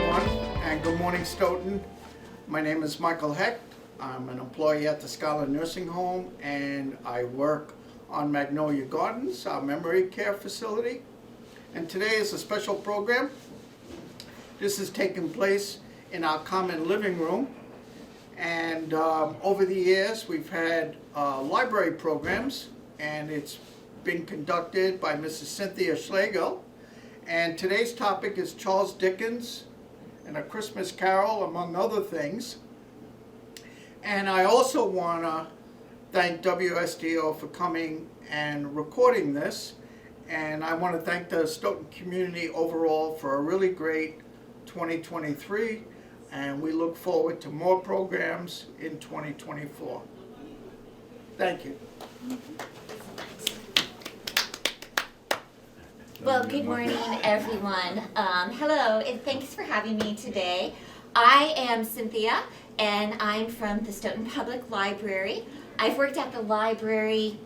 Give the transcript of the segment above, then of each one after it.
everyone, and good morning, Stoughton. My name is Michael Hecht. I'm an employee at the Skaalen Nursing Home, and I work on Magnolia Gardens, our memory care facility. And today is a special program. This is taking place in our common living room. And over the years, we've had library programs, and it's been conducted by Mrs. Cynthia Schlegel. And today's topic is Charles Dickens and A Christmas Carol, among other things. And I also want to thank WSDO for coming and recording this. And I want to thank the Stoughton community overall for a really great 2023. And we look forward to more programs in 2024. Thank you. Well, good morning, everyone. Hello, and thanks for having me today. I am Cynthia, and I'm from the Stoughton Public Library. I've worked at the library,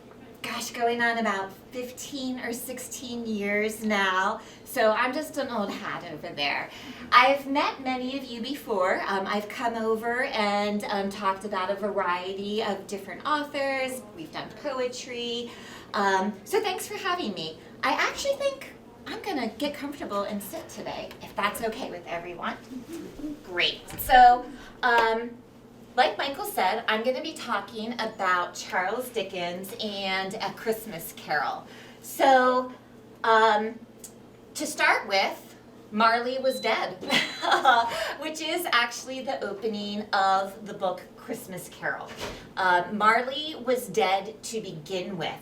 going on about 15 or 16 years now, so I'm just an old hat over there. I've met many of you before. I've come over and talked about a variety of different authors. We've done poetry, so thanks for having me. I actually think I'm gonna get comfortable and sit today, if that's okay with everyone. Great. So, like Michael said, I'm gonna be talking about Charles Dickens and A Christmas Carol. So, to start with, Marley was dead, which is actually the opening of the book Christmas Carol. Marley was dead to begin with.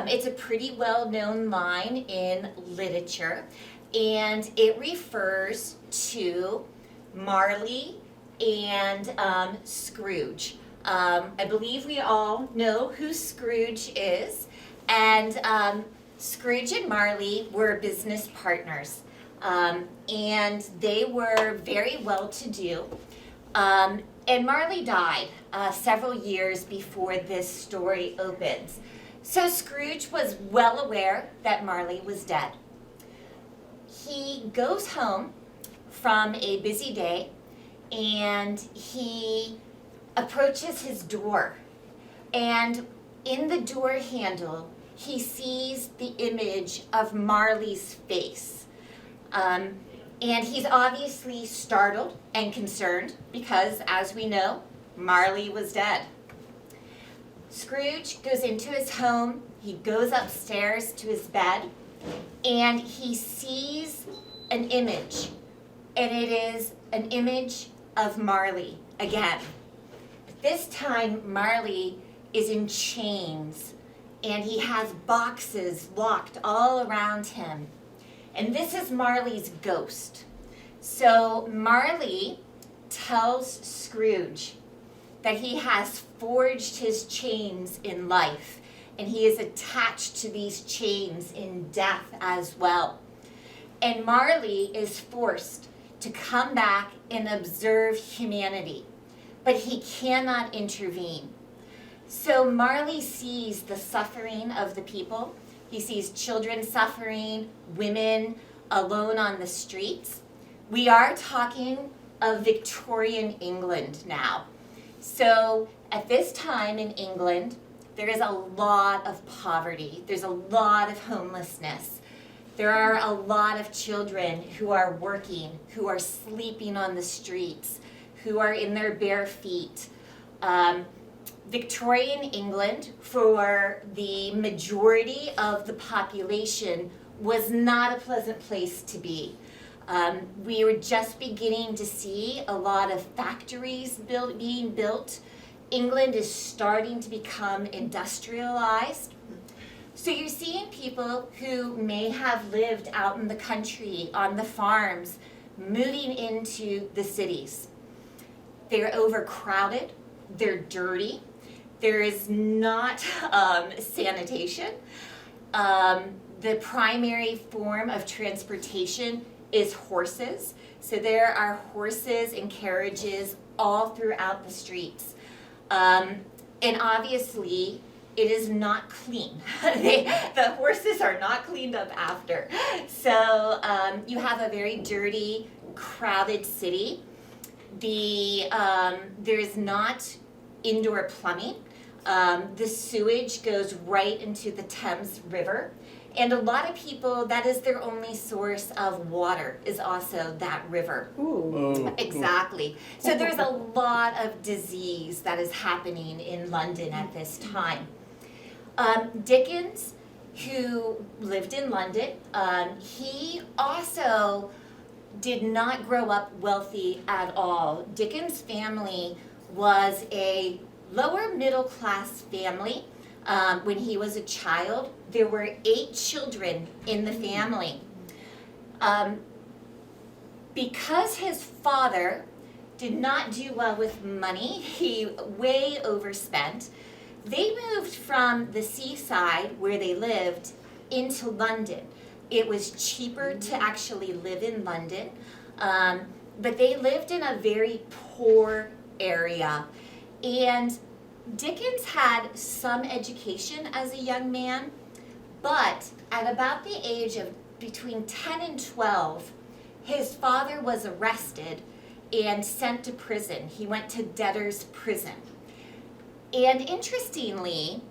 It's a pretty well-known line in literature, and it refers to Marley and Scrooge. I believe we all know who Scrooge is, and Scrooge and Marley were business partners, and they were very well-to-do. And Marley died several years before this story opens. So Scrooge was well aware that Marley was dead. He goes home from a busy day, and he approaches his door. And in the door handle, he sees the image of Marley's face. And he's obviously startled and concerned because, as we know, Marley was dead. Scrooge goes into his home, he goes upstairs to his bed, and he sees an image, and it is an image of Marley again. This time, Marley is in chains, and he has boxes locked all around him. And this is Marley's ghost. So Marley tells Scrooge that he has forged his chains in life, and he is attached to these chains in death as well. And Marley is forced to come back and observe humanity, but he cannot intervene. So Marley sees the suffering of the people. He sees children suffering, women alone on the streets. We are talking of Victorian England now. So at this time in England, there is a lot of poverty. There's a lot of homelessness. There are a lot of children who are working, who are sleeping on the streets, who are in their bare feet. Victorian England, for the majority of the population, was not a pleasant place to be. We were just beginning to see a lot of factories being built. England is starting to become industrialized. So you're seeing people who may have lived out in the country, on the farms, moving into the cities. They're overcrowded, they're dirty, there is not sanitation. The primary form of transportation is horses. So there are horses and carriages all throughout the streets. And obviously, it is not clean. The horses are not cleaned up after. So you have a very dirty, crowded city. There's not indoor plumbing. The sewage goes right into the Thames River. And a lot of people, that is their only source of water, is also that river. Oh. Exactly. So there's a lot of disease that is happening in London at this time. Dickens, who lived in London, he also did not grow up wealthy at all. Dickens' family was a lower middle class family. When he was a child, there were 8 children in the family. Because his father did not do well with money, he way overspent, they moved from the seaside where they lived into London. It was cheaper to actually live in London, but they lived in a very poor area. And Dickens had some education as a young man, but at about the age of between 10 and 12, his father was arrested and sent to prison. He went to debtor's prison. And interestingly,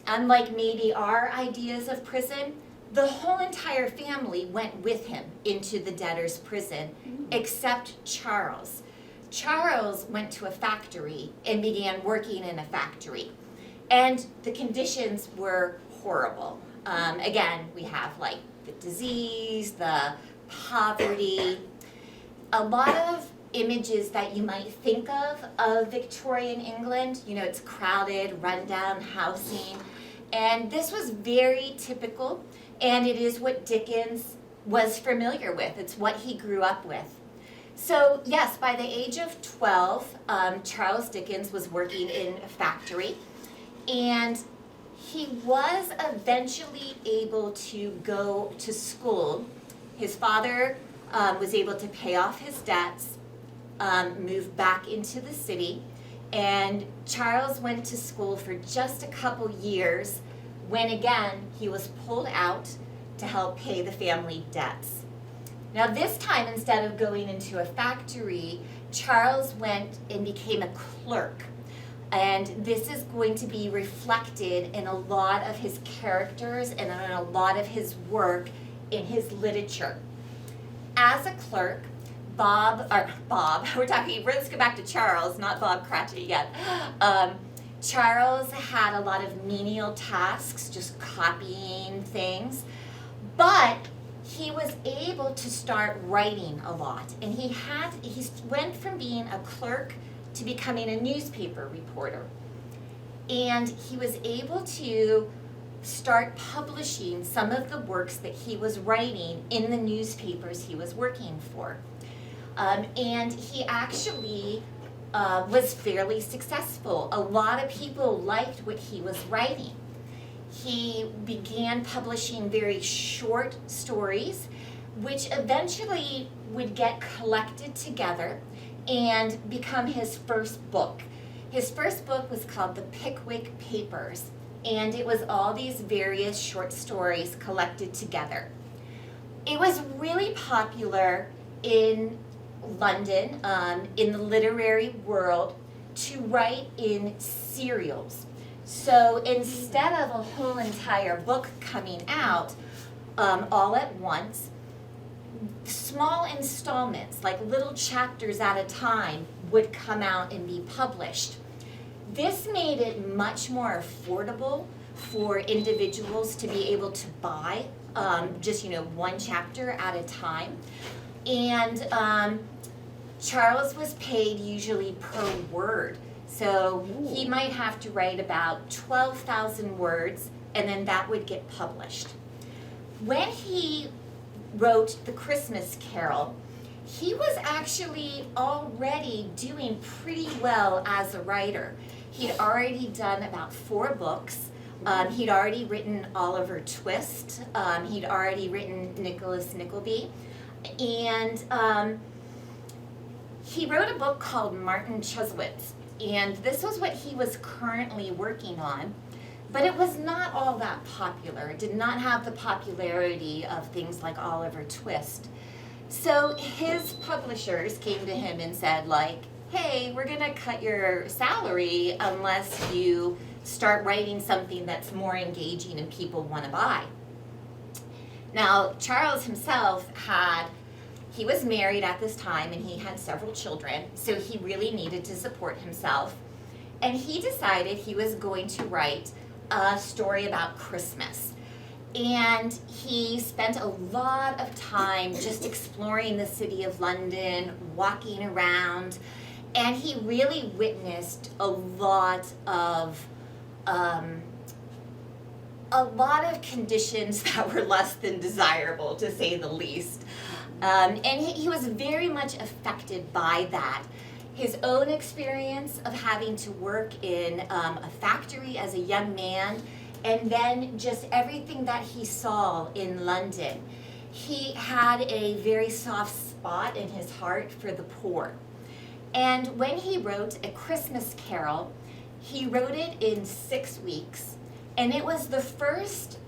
unlike maybe our ideas of prison, the whole entire family went with him into the debtor's prison, except Charles. Charles went to a factory and began working in a factory. And the conditions were horrible. Again, we have like the disease, the poverty, a lot of images that you might think of Victorian England. You know, it's crowded, rundown housing. And this was very typical, and it is what Dickens was familiar with. It's what he grew up with. So yes, by the age of 12, Charles Dickens was working in a factory, and he was eventually able to go to school. His father was able to pay off his debts, move back into the city, and Charles went to school for just a couple years when again he was pulled out to help pay the family debts. Now this time, instead of going into a factory, Charles went and became a clerk. And this is going to be reflected in a lot of his characters and in a lot of his work in his literature. As a clerk, let's go back to Charles, not Bob Cratchit yet. Charles had a lot of menial tasks, just copying things, but he was able to start writing a lot. And he went from being a clerk to becoming a newspaper reporter. And he was able to start publishing some of the works that he was writing in the newspapers he was working for. And he actually was fairly successful. A lot of people liked what he was writing. He began publishing very short stories, which eventually would get collected together and become his first book. His first book was called The Pickwick Papers, and it was all these various short stories collected together. It was really popular in London, in the literary world, to write in serials. So instead of a whole entire book coming out all at once, small installments, like little chapters at a time, would come out and be published. This made it much more affordable for individuals to be able to buy just one chapter at a time. And Charles was paid usually per word. So he might have to write about 12,000 words, and then that would get published. When he wrote The Christmas Carol, he was actually already doing pretty well as a writer. He'd already done about 4 books. He'd already written Oliver Twist. He'd already written Nicholas Nickleby. And he wrote a book called Martin Chuzzlewit. And this was what he was currently working on. But it was not all that popular. It did not have the popularity of things like Oliver Twist. So his publishers came to him and said, like, hey, we're gonna cut your salary unless you start writing something that's more engaging and people wanna buy. Now, Charles himself he was married at this time and he had several children, so he really needed to support himself. And he decided he was going to write a story about Christmas. And he spent a lot of time just exploring the city of London, walking around, and he really witnessed a lot of conditions that were less than desirable, to say the least. And he was very much affected by that. His own experience of having to work in a factory as a young man, and then just everything that he saw in London. He had a very soft spot in his heart for the poor. And when he wrote A Christmas Carol, he wrote it in 6 weeks, and it was the first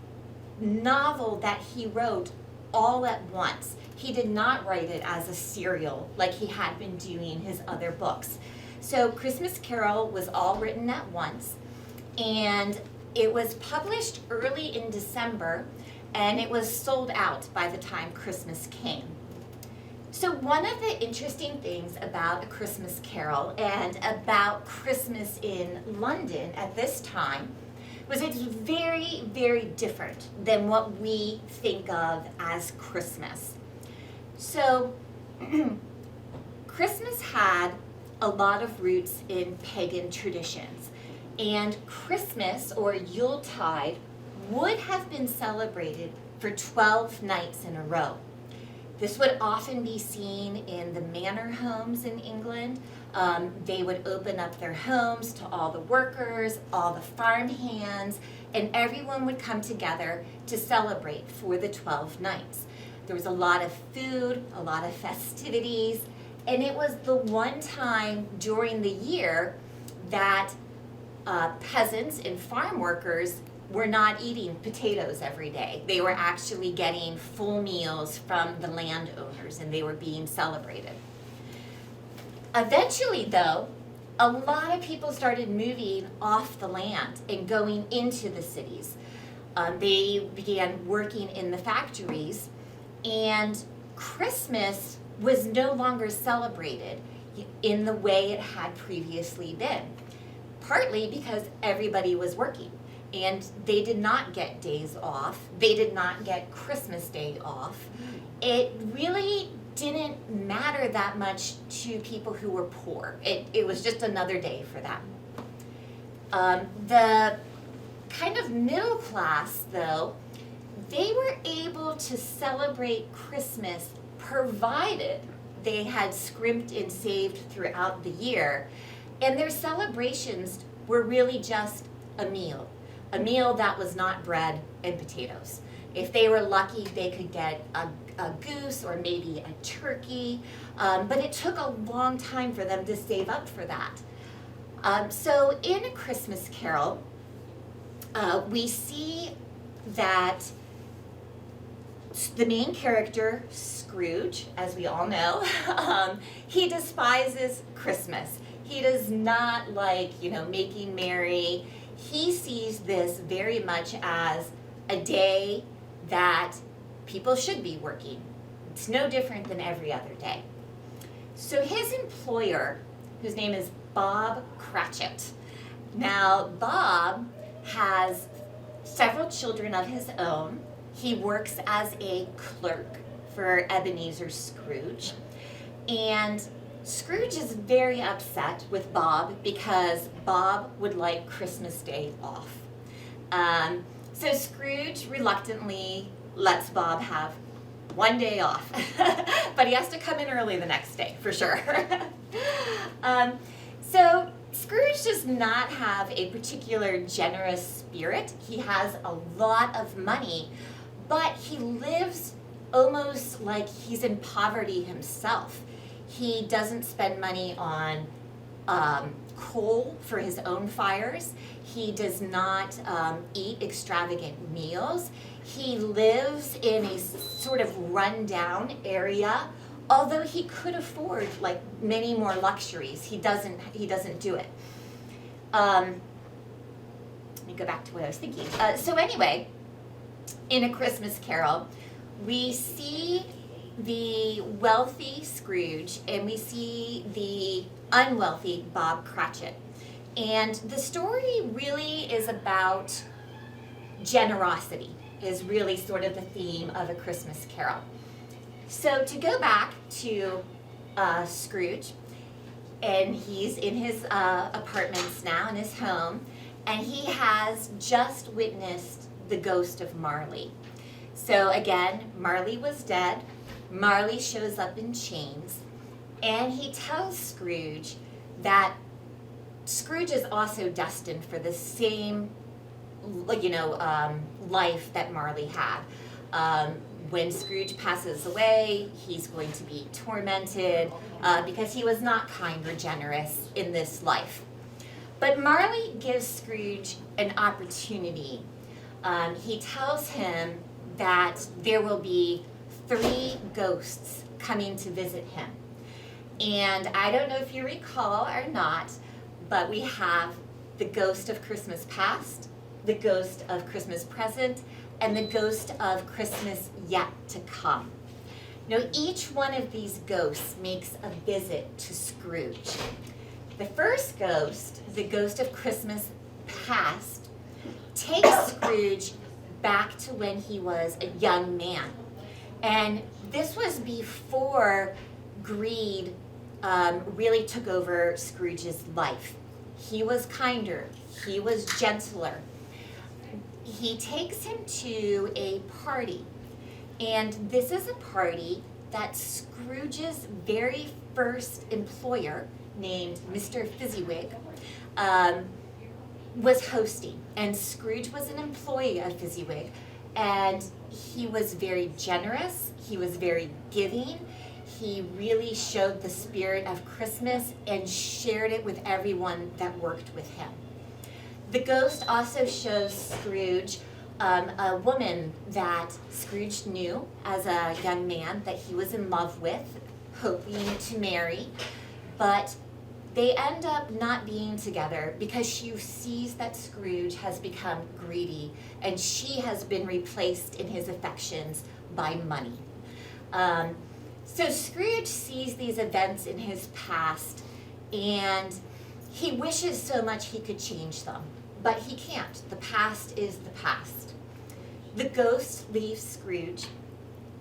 novel that he wrote all at once. He did not write it as a serial like he had been doing his other books. So Christmas Carol was all written at once, and it was published early in December, and it was sold out by the time Christmas came. So one of the interesting things about A Christmas Carol and about Christmas in London at this time was it's very, very different than what we think of as Christmas. So Christmas had a lot of roots in pagan traditions, and Christmas or Yuletide would have been celebrated for 12 nights in a row. This would often be seen in the manor homes in England. They would open up their homes to all the workers, all the farm hands, and everyone would come together to celebrate for the 12 nights. There was a lot of food, a lot of festivities, and it was the one time during the year that peasants and farm workers were not eating potatoes every day. They were actually getting full meals from the landowners, and they were being celebrated. Eventually, though, a lot of people started moving off the land and going into the cities. They began working in the factories, and Christmas was no longer celebrated in the way it had previously been, partly because everybody was working. And they did not get days off. They did not get Christmas Day off. It really didn't matter that much to people who were poor. It was just another day for them. The kind of middle class, though, they were able to celebrate Christmas provided they had scrimped and saved throughout the year. And their celebrations were really just a meal that was not bread and potatoes. If they were lucky, they could get a goose or maybe a turkey, but it took a long time for them to save up for that. So in A Christmas Carol, we see that the main character, Scrooge, as we all know, he despises Christmas. He does not like, making merry. He sees this very much as a day that people should be working. It's no different than every other day. So his employer, whose name is Bob Cratchit. Now, Bob has several children of his own. He works as a clerk for Ebenezer Scrooge. And Scrooge is very upset with Bob because Bob would like Christmas Day off. So Scrooge reluctantly lets Bob have one day off, but he has to come in early the next day for sure. So Scrooge does not have a particular generous spirit. He has a lot of money, but he lives almost like he's in poverty himself. He doesn't spend money on coal for his own fires. He does not eat extravagant meals. He lives in a sort of rundown area. Although he could afford like many more luxuries, he doesn't do it. Let me go back to what I was thinking. So anyway, in A Christmas Carol, we see the wealthy Scrooge and we see the unwealthy Bob Cratchit. And the story really is about generosity, is really sort of the theme of A Christmas Carol. So to go back to Scrooge, and he's in his apartments now, in his home, and he has just witnessed the ghost of Marley. So again, Marley was dead. Marley shows up in chains, and he tells Scrooge that Scrooge is also destined for the same, life that Marley had. When Scrooge passes away, he's going to be tormented because he was not kind or generous in this life. But Marley gives Scrooge an opportunity. He tells him that there will be 3 ghosts coming to visit him. And I don't know if you recall or not, but we have the ghost of Christmas past, the ghost of Christmas present, and the ghost of Christmas yet to come. Now, each one of these ghosts makes a visit to Scrooge. The first ghost, the ghost of Christmas past, takes Scrooge back to when he was a young man. And this was before greed really took over Scrooge's life. He was kinder, he was gentler. He takes him to a party, and this is a party that Scrooge's very first employer, named Mr. Fezziwig, was hosting. And Scrooge was an employee of Fezziwig, and he was very generous, he was very giving, he really showed the spirit of Christmas and shared it with everyone that worked with him. The ghost also shows Scrooge a woman that Scrooge knew as a young man that he was in love with, hoping to marry, but they end up not being together because she sees that Scrooge has become greedy and she has been replaced in his affections by money. So Scrooge sees these events in his past and he wishes so much he could change them. But he can't. The past is the past. The ghost leaves Scrooge,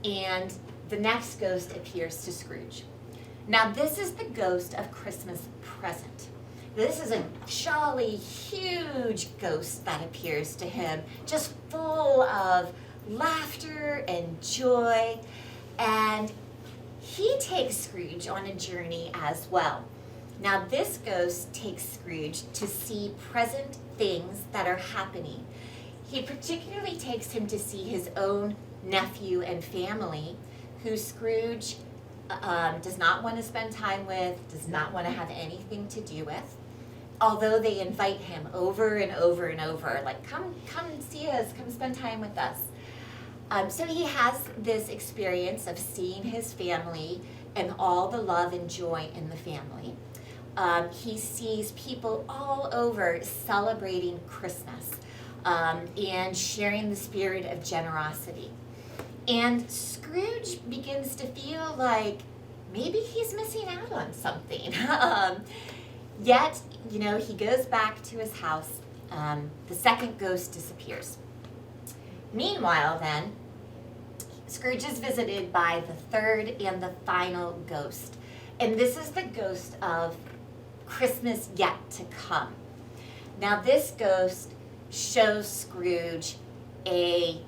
and the next ghost appears to Scrooge. Now, this is the ghost of Christmas present. This is a jolly, huge ghost that appears to him, just full of laughter and joy. And he takes Scrooge on a journey as well. Now, this ghost takes Scrooge to see present things that are happening. He particularly takes him to see his own nephew and family, who Scrooge does not want to spend time with, does not want to have anything to do with, although they invite him over and over and over, like, come see us, come spend time with us. So he has this experience of seeing his family and all the love and joy in the family. He sees people all over celebrating Christmas and sharing the spirit of generosity. And Scrooge begins to feel like maybe he's missing out on something. Yet, he goes back to his house. The second ghost disappears. Meanwhile, then, Scrooge is visited by the third and the final ghost. And this is the ghost of Christmas yet to come. Now, this ghost shows Scrooge a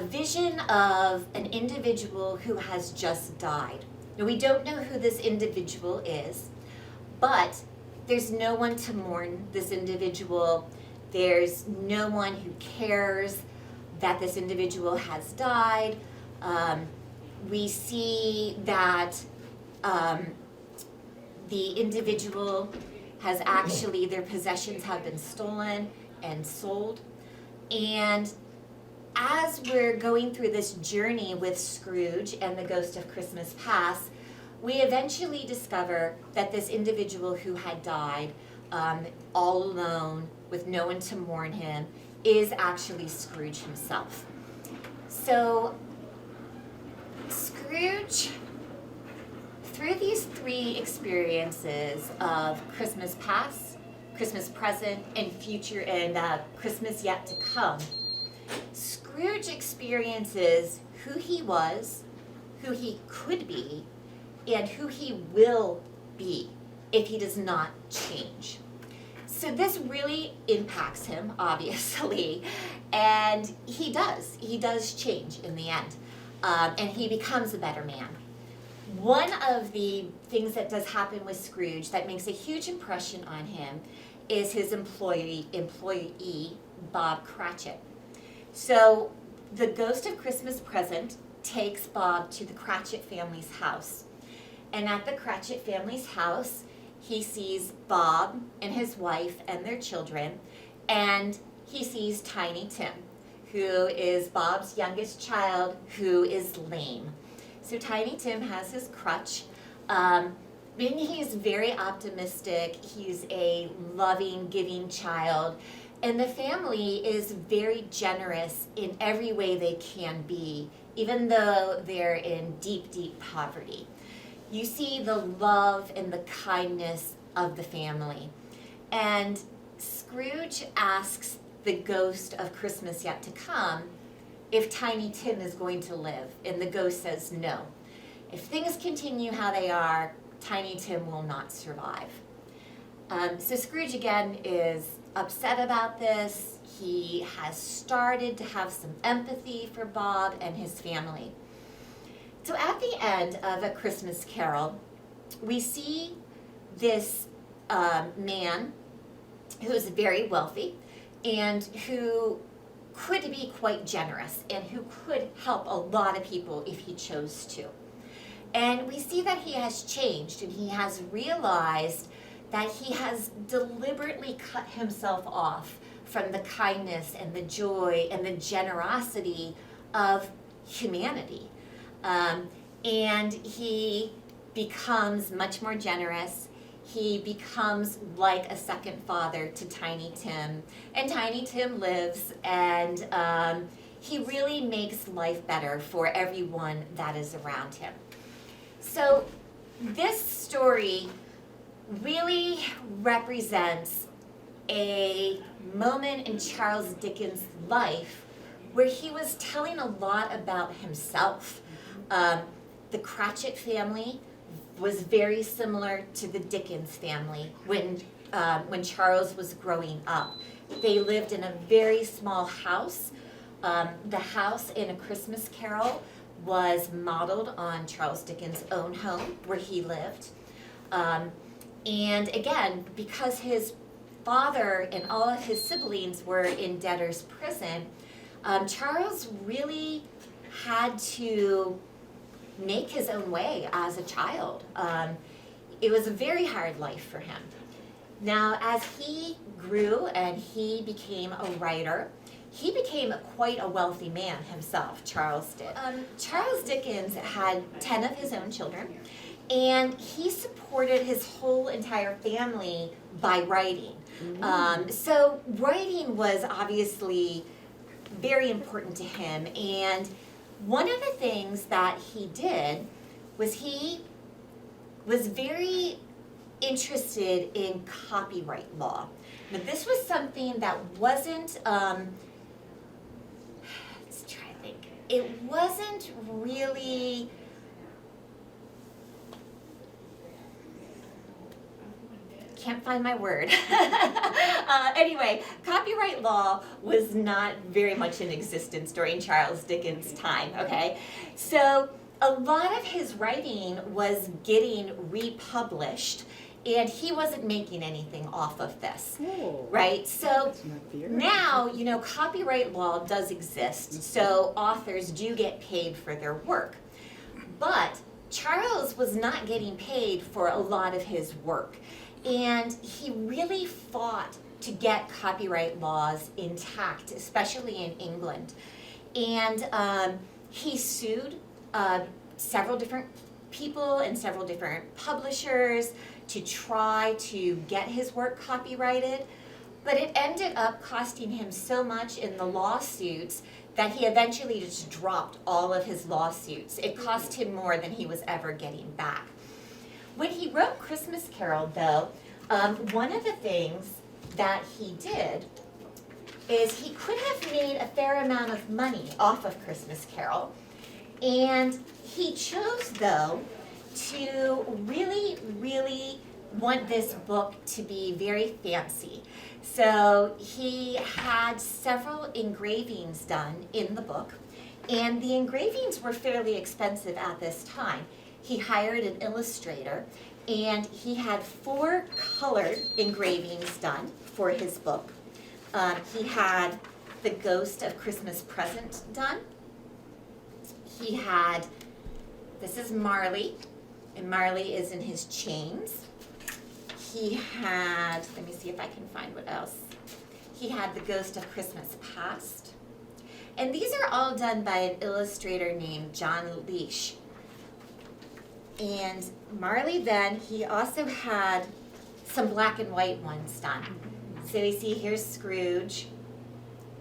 vision of an individual who has just died. Now, we don't know who this individual is, but there's no one to mourn this individual. There's no one who cares that this individual has died. We see that the individual has actually, their possessions have been stolen and sold. And as we're going through this journey with Scrooge and the Ghost of Christmas Past, we eventually discover that this individual who had died all alone with no one to mourn him is actually Scrooge himself. So Scrooge, through these three experiences of Christmas past, Christmas present, and future, and Christmas yet to come, Scrooge experiences who he was, who he could be, and who he will be if he does not change. So this really impacts him, obviously, and he does change in the end, and he becomes a better man. One of the things that does happen with Scrooge that makes a huge impression on him is his employee, Bob Cratchit. So the Ghost of Christmas Present takes Bob to the Cratchit family's house. And at the Cratchit family's house, he sees Bob and his wife and their children, and he sees Tiny Tim, who is Bob's youngest child, who is lame. So Tiny Tim has his crutch. He's very optimistic. He's a loving, giving child. And the family is very generous in every way they can be, even though they're in deep, deep poverty. You see the love and the kindness of the family. And Scrooge asks the Ghost of Christmas Yet to Come if Tiny Tim is going to live, and the ghost says no. If things continue how they are, Tiny Tim will not survive. So Scrooge again is upset about this. He has started to have some empathy for Bob and his family. So at the end of A Christmas Carol, we see this man who is very wealthy and who could be quite generous and who could help a lot of people if he chose to. And we see that he has changed, and he has realized that he has deliberately cut himself off from the kindness and the joy and the generosity of humanity. And he becomes much more generous. He becomes like a second father to Tiny Tim. And Tiny Tim lives, and he really makes life better for everyone that is around him. So this story really represents a moment in Charles Dickens' life where he was telling a lot about himself. The Cratchit family was very similar to the Dickens family when Charles was growing up. They lived in a very small house. The house in A Christmas Carol was modeled on Charles Dickens' own home where he lived. And again, because his father and all of his siblings were in debtor's prison, Charles really had to make his own way as a child. It was a very hard life for him. Now, as he grew and he became a writer, he became quite a wealthy man himself, Charles did. Charles Dickens had 10 of his own children, and he supported his whole entire family by writing. So writing was obviously very important to him, and one of the things that he did was he was very interested in copyright law. Now, this was something that wasn't, let's try to think, it wasn't really, can't find my word. Anyway, copyright law was not very much in existence during Charles Dickens' time, okay? So a lot of his writing was getting republished, and he wasn't making anything off of this, right? So now, you know, copyright law does exist, so authors do get paid for their work. But Charles was not getting paid for a lot of his work, and he really fought to get copyright laws intact, especially in England. And he sued several different people and several different publishers to try to get his work copyrighted, but it ended up costing him so much in the lawsuits that he eventually just dropped all of his lawsuits. It cost him more than he was ever getting back. When he wrote Christmas Carol, though, one of the things that he did is he could have made a fair amount of money off of Christmas Carol, and he chose, though, to really want this book to be very fancy. So he had several engravings done in the book, and the engravings were fairly expensive at this time. He hired an illustrator, and he had 4 colored engravings done for his book. He had the Ghost of Christmas Present done. He had, this is Marley, and Marley is in his chains. He had, let me see if I can find what else. He had the Ghost of Christmas Past. And these are all done by an illustrator named John Leash. And Marley then, he also had some black and white ones done. So you see, here's Scrooge,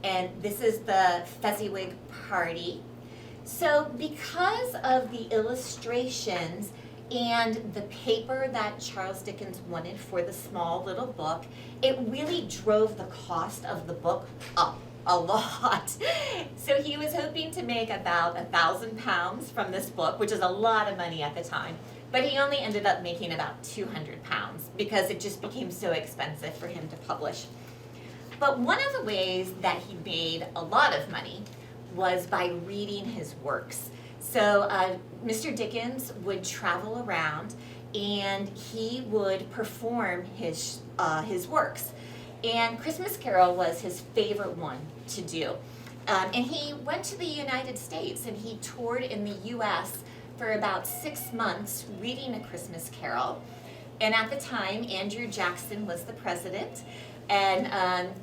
and this is the Fezziwig Party. So because of the illustrations and the paper that Charles Dickens wanted for the small little book, it really drove the cost of the book up a lot. So he was hoping to make about £1,000 from this book, which is a lot of money at the time, but he only ended up making about £200 because it just became so expensive for him to publish. But one of the ways that he made a lot of money was by reading his works. So Mr. Dickens would travel around and he would perform his works. And Christmas Carol was his favorite one to do. And he went to the United States and he toured in the US for about 6 months reading A Christmas Carol. And at the time, Andrew Jackson was the president. And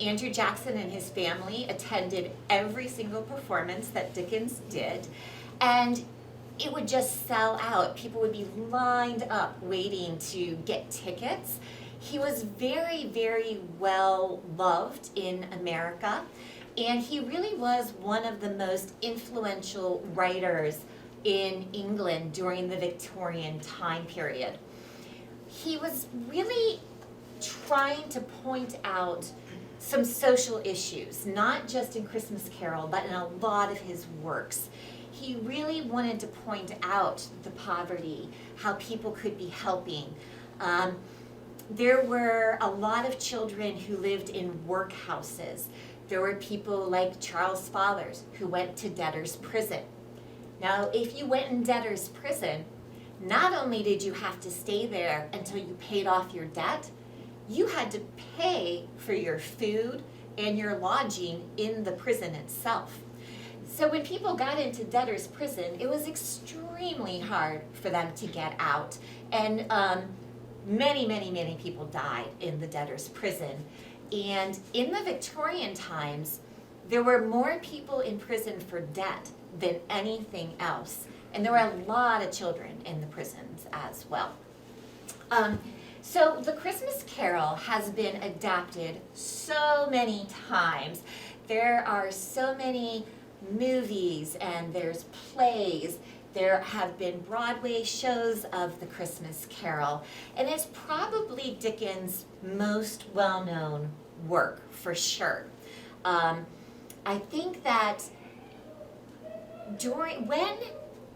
Andrew Jackson and his family attended every single performance that Dickens did. And it would just sell out. People would be lined up waiting to get tickets. He was very well loved in America. And he really was one of the most influential writers in England during the Victorian time period. He was really trying to point out some social issues, not just in Christmas Carol, but in a lot of his works. He really wanted to point out the poverty, how people could be helping. There were a lot of children who lived in workhouses. There were people like Charles Fathers who went to debtor's prison. Now, if you went in debtor's prison, not only did you have to stay there until you paid off your debt, you had to pay for your food and your lodging in the prison itself. So when people got into debtor's prison, it was extremely hard for them to get out. And many people died in the debtor's prison. And in the Victorian times, there were more people in prison for debt than anything else. And there were a lot of children in the prisons as well. So the Christmas Carol has been adapted so many times. There are so many movies and there's plays. There have been Broadway shows of the Christmas Carol. And it's probably Dickens' most well-known work, for sure. I think that when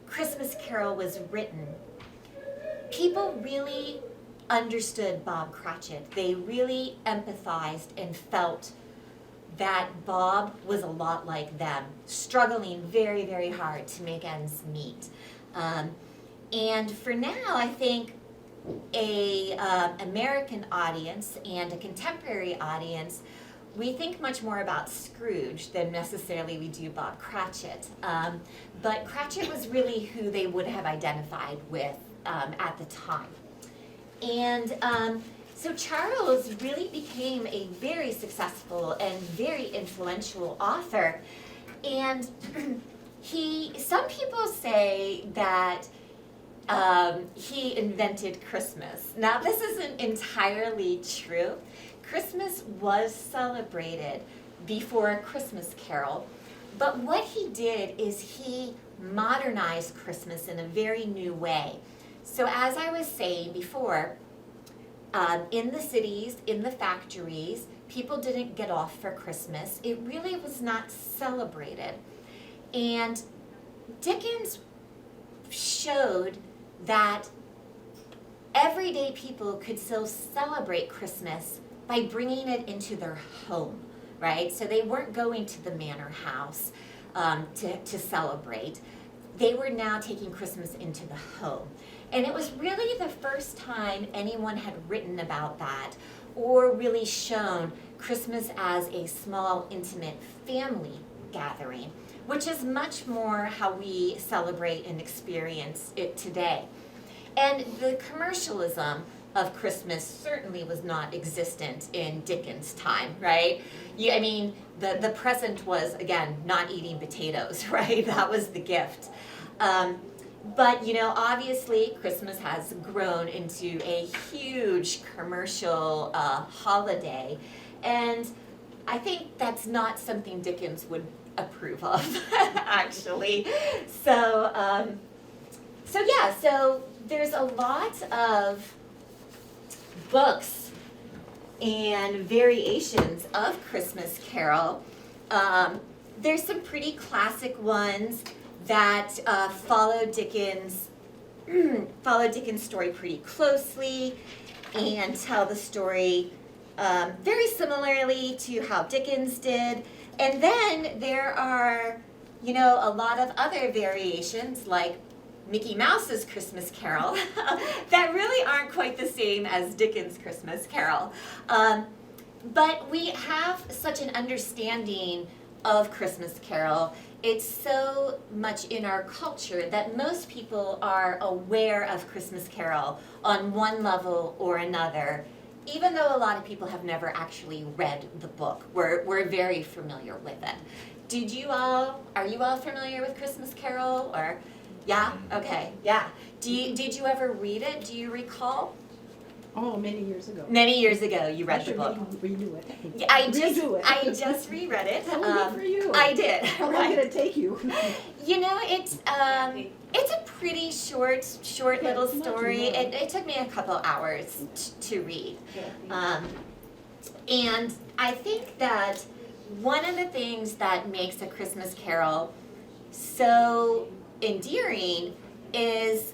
Christmas Carol was written, people really understood Bob Cratchit. They really empathized and felt that Bob was a lot like them, struggling very hard to make ends meet. And for now, I think a American audience and a contemporary audience we think much more about Scrooge than necessarily we do Bob Cratchit. But Cratchit was really who they would have identified with at the time. And so Charles really became a very successful and very influential author. And some people say that he invented Christmas. Now, this isn't entirely true. Christmas was celebrated before A Christmas Carol, but what he did is he modernized Christmas in a very new way. So as I was saying before, in the cities, in the factories, people didn't get off for Christmas. It really was not celebrated. And Dickens showed that everyday people could still celebrate Christmas by bringing it into their home, right? So they weren't going to the manor house to celebrate. They were now taking Christmas into the home. And it was really the first time anyone had written about that or really shown Christmas as a small, intimate family gathering, which is much more how we celebrate and experience it today. And the commercialism of Christmas certainly was not existent in Dickens' time, right? I mean, the present was, again, not eating potatoes, right? That was the gift. But, you know, obviously Christmas has grown into a huge commercial holiday, and I think that's not something Dickens would approve of, actually. So there's a lot of books and variations of Christmas Carol. There's some pretty classic ones that follow Dickens' story pretty closely and tell the story very similarly to how Dickens did. And then there are, you know, a lot of other variations like Mickey Mouse's Christmas Carol that really aren't quite the same as Dickens' Christmas Carol. But we have such an understanding of Christmas Carol. It's so much in our culture that most people are aware of Christmas Carol on one level or another, even though a lot of people have never actually read the book. We're very familiar with it. Are you all familiar with Christmas Carol? Or, yeah? Okay, yeah. Did you ever read it? Do you recall? Oh, many years ago. Many years ago, you read the book. Redo it. Yeah, I just reread it. Good for you. I did. How long did it take you? You know, it's a pretty short little it's not too story. long. It took me a couple hours to read. And I think that one of the things that makes A Christmas Carol so endearing is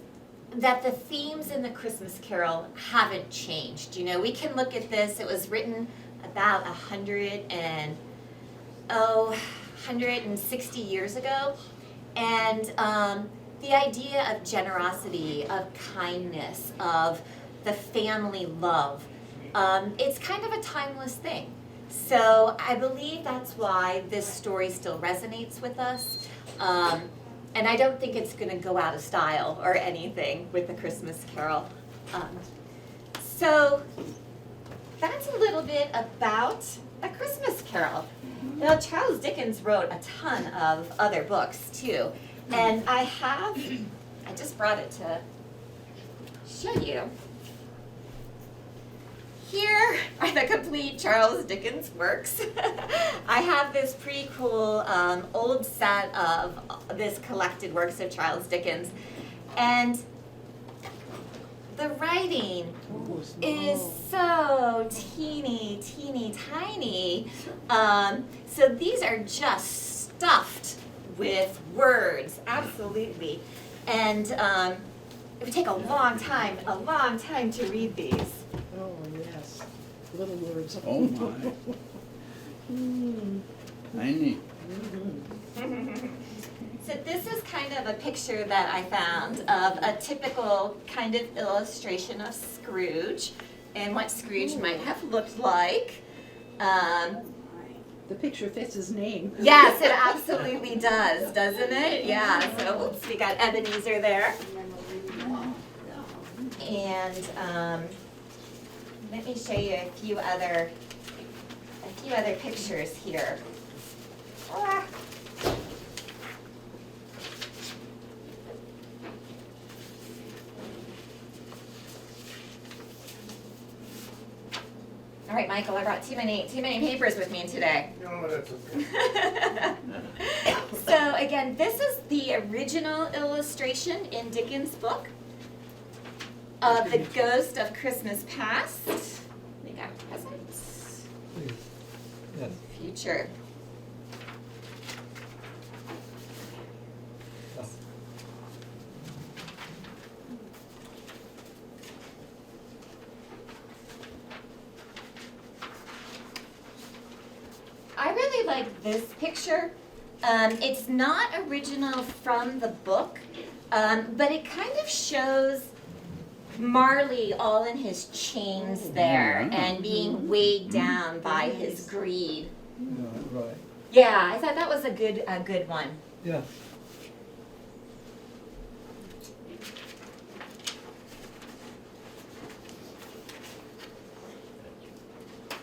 that the themes in the Christmas Carol haven't changed. You know, we can look at this. It was written about 160 years ago, and the idea of generosity, of kindness, of the family love, it's kind of a timeless thing. So I believe that's why this story still resonates with us. And I don't think it's going to go out of style or anything with the Christmas Carol. So that's a little bit about A Christmas Carol. Now, Charles Dickens wrote a ton of other books too. And I just brought it to show you. Here are the complete Charles Dickens works. I have this pretty cool old set of this collected works of Charles Dickens. And the writing is so teeny tiny. So these are just stuffed with words, absolutely. And it would take a long time to read these. Oh, yes. Little words. Oh my. Tiny. So this is kind of a picture that I found of a typical kind of illustration of Scrooge and what Scrooge might have looked like. The picture fits his name. Yes, it absolutely does, doesn't it? Yeah, so oops, we got Ebenezer there. And let me show you a few other pictures here. Ah. All right, Michael, I brought too many papers with me today. No, that's okay. So again, this is the original illustration in Dickens' book of the Ghost of Christmas Past. We got present, Yes. future. I really like this picture. It's not original from the book, but it kind of shows Marley all in his chains there and being weighed down by his greed. Yeah, right. Yeah, I thought that was a good one. Yes.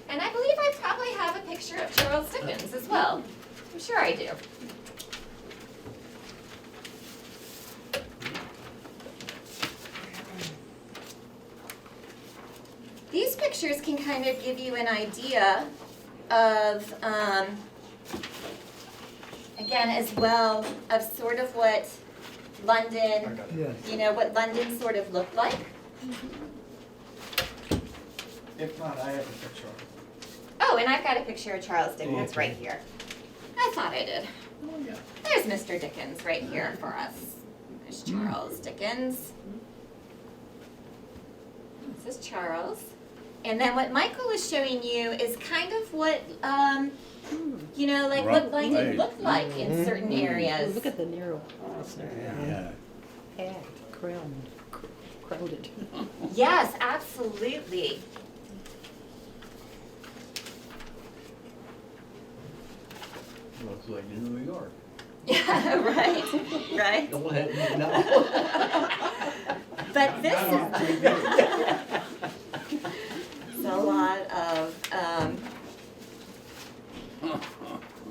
And I believe I probably have a picture of Charles Dickens as well. I'm sure I do. These pictures can kind of give you an idea of, again, as well, of sort of what London, Yes. you know, what London sort of looked like. If not, I have a picture of it. Oh, and I've got a picture of Charles Dickens Okay. right here. I thought I did. Oh, yeah. There's Mr. Dickens right here for us. There's Charles Dickens. This is Charles. And then what Michael was showing you is kind of what, you know, like what London looked like in certain Oh, areas. look at the narrow crossing. Yeah. Packed, crowded. Yes, absolutely. Looks like New York. Yeah, right, right. Don't let me know. But this is it's a lot of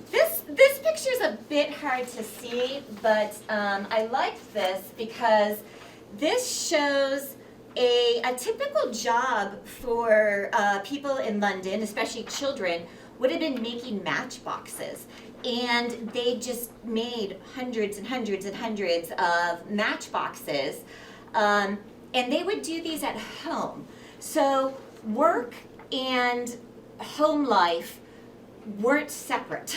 this picture's a bit hard to see, but I like this because this shows a typical job for people in London, especially children, would have been making matchboxes. And they just made hundreds and hundreds and hundreds of matchboxes. And they would do these at home. So work and home life weren't separate.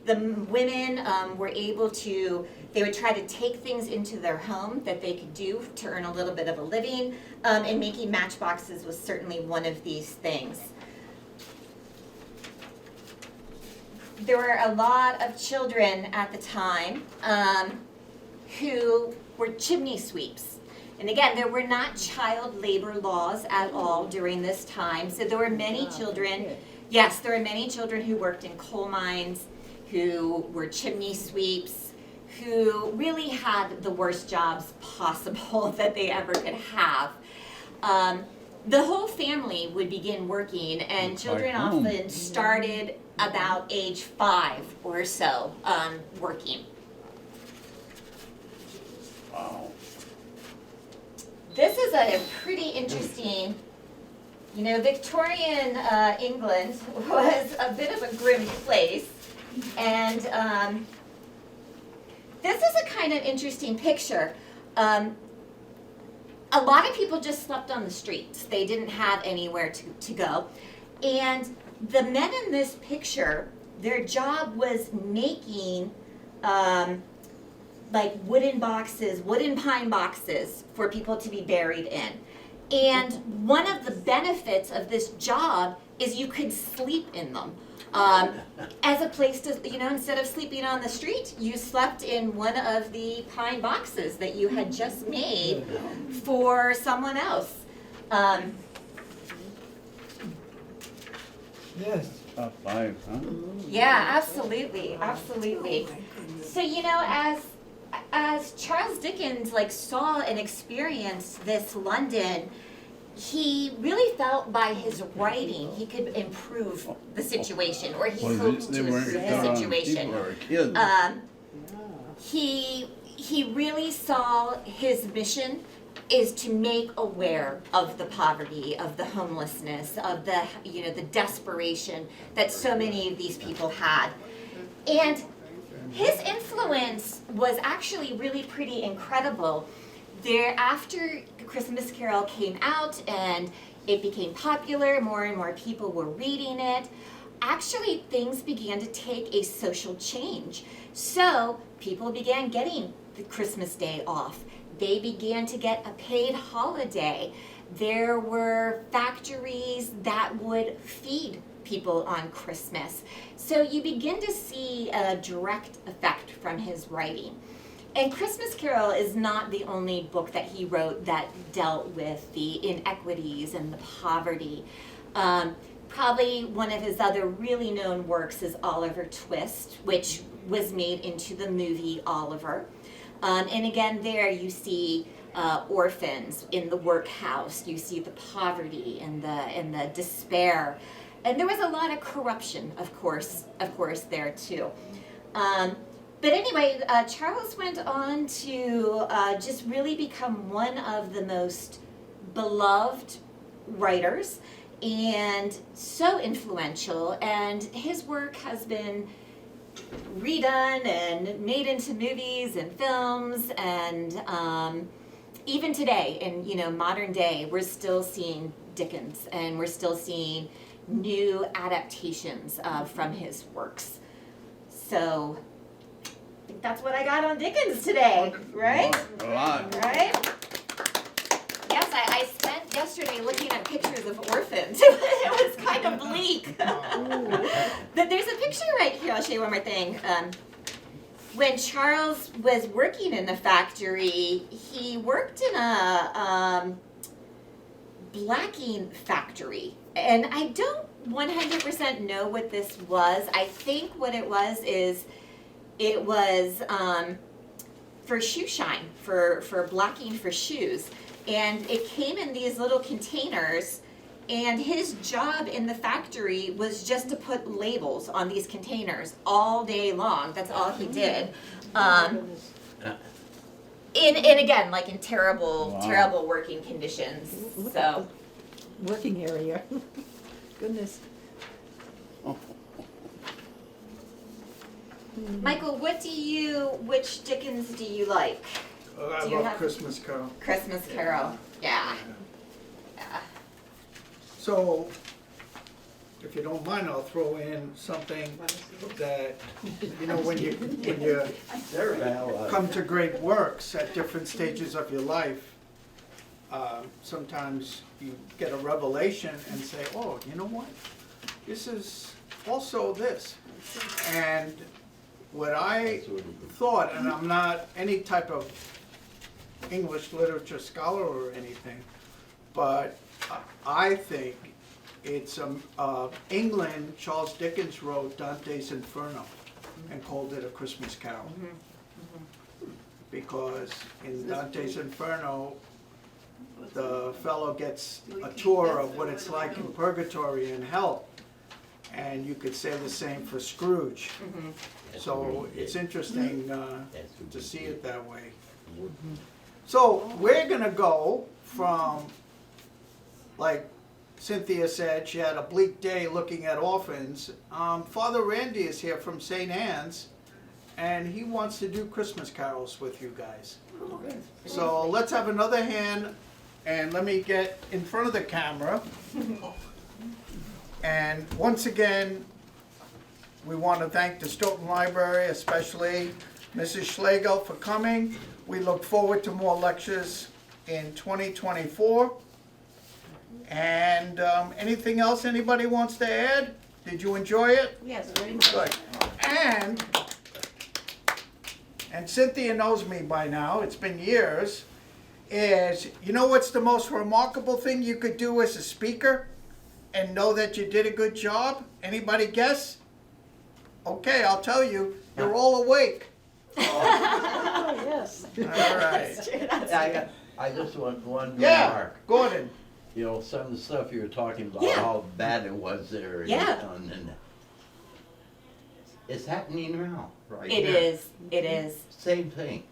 The women were able to, they would try to take things into their home that they could do to earn a little bit of a living. And making matchboxes was certainly one of these things. There were a lot of children at the time who were chimney sweeps. And again, there were not child labor laws at all during this time. So there were many children, yes, there were many children who worked in coal mines, who were chimney sweeps, who really had the worst jobs possible that they ever could have. The whole family would begin working, and children often started about age 5 or so working. Wow. This is a pretty interesting, you know, Victorian England was a bit of a grim place, and this is a kind of interesting picture. A lot of people just slept on the streets. They didn't have anywhere to go. And the men in this picture, their job was making like wooden boxes, wooden pine boxes for people to be buried in. And one of the benefits of this job is you could sleep in them. As a place to, you know, instead of sleeping on the street, you slept in one of the pine boxes that you had just made for someone else. Yes. Top 5, huh? Yeah, absolutely, absolutely. So as Charles Dickens saw and experienced this London, he really felt by his writing he could improve the situation, or he hoped They to weren't improve done the on situation. people or kids. He really saw his mission is to make aware of the poverty, of the homelessness, of the desperation that so many of these people had. And his influence was actually really pretty incredible. After Christmas Carol came out and it became popular, more and more people were reading it, actually things began to take a social change. So people began getting the Christmas Day off. They began to get a paid holiday. There were factories that would feed people on Christmas. So you begin to see a direct effect from his writing. And Christmas Carol is not the only book that he wrote that dealt with the inequities and the poverty. Probably one of his other really known works is Oliver Twist, which was made into the movie Oliver. And again, there you see orphans in the workhouse. You see the poverty and the despair, and there was a lot of corruption, of course, there too. But anyway, Charles went on to just really become one of the most beloved writers and so influential. And his work has been redone and made into movies and films, and even today in modern day we're still seeing Dickens, and we're still seeing new adaptations from his works. So I think that's what I got on Dickens today, right? A lot. Right? Yes, I spent yesterday looking at pictures of orphans. It was kind of bleak. But there's a picture right here. I'll show you one more thing. When Charles was working in the factory, he worked in a blacking factory. And I don't 100% know what this was. I think what it was is it was for shoe shine, for blacking for shoes. And it came in these little containers, and his job in the factory was just to put labels on these containers all day long. That's all he did. And again, in terrible working conditions. Look So. at the working area. Goodness. Michael, which Dickens do you like? I Do you love have- Christmas Carol. Christmas Carol. Yeah. So, if you don't mind, I'll throw in something that, when you They're valid. come to great works at different stages of your life, sometimes you get a revelation and say, oh, you know what? This is also this. And what I thought, and I'm not any type of English literature scholar or anything, but I think it's England. Charles Dickens wrote Dante's Inferno and called it A Christmas Carol. Because in Dante's Inferno, the fellow gets a tour of what it's like in purgatory and hell. And you could say the same for Scrooge. So it's interesting to see it that way. So we're gonna go from, like Cynthia said, she had a bleak day looking at orphans. Father Randy is here from St. Anne's, and he wants to do Christmas carols with you guys. So let's have another hand, and let me get in front of the camera. And once again, we want to thank the Stoughton Library, especially Mrs. Schlegel, for coming. We look forward to more lectures in 2024. And anything else anybody wants to add? Did you enjoy it? Yes, very much. Good. And Cynthia knows me by now, it's been years, is, you know what's the most remarkable thing you could do as a speaker? and know that you did a good job? Anybody guess? Okay, I'll tell you, you're all awake. Oh, yes. All right. I just want one Yeah, remark. Gordon. You know, some of the stuff you were talking about, Yeah. how bad it was there. Yeah. And it's happening now, right? It now. is. It is. Same thing.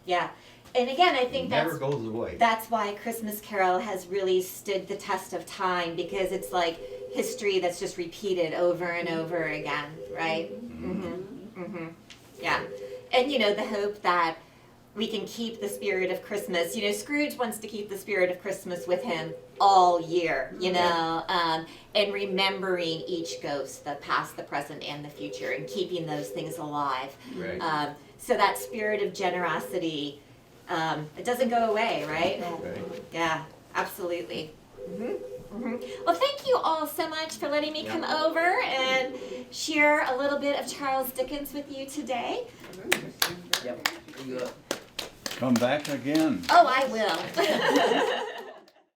Yeah. And again, I think Never that's goes away. that's why Christmas Carol has really stood the test of time, because it's like history that's just repeated over and over again, right? Yeah. And you know, the hope that we can keep the spirit of Christmas. You know, Scrooge wants to keep the spirit of Christmas with him all year, you know, and remembering each ghost, the past, the present, and the future, and keeping those things alive. Right. So that spirit of generosity, it doesn't go away, right? Right. Yeah, absolutely. Well, thank you all so much for letting me come over and share a little bit of Charles Dickens with you today. Yep. Come back again. Oh, I will.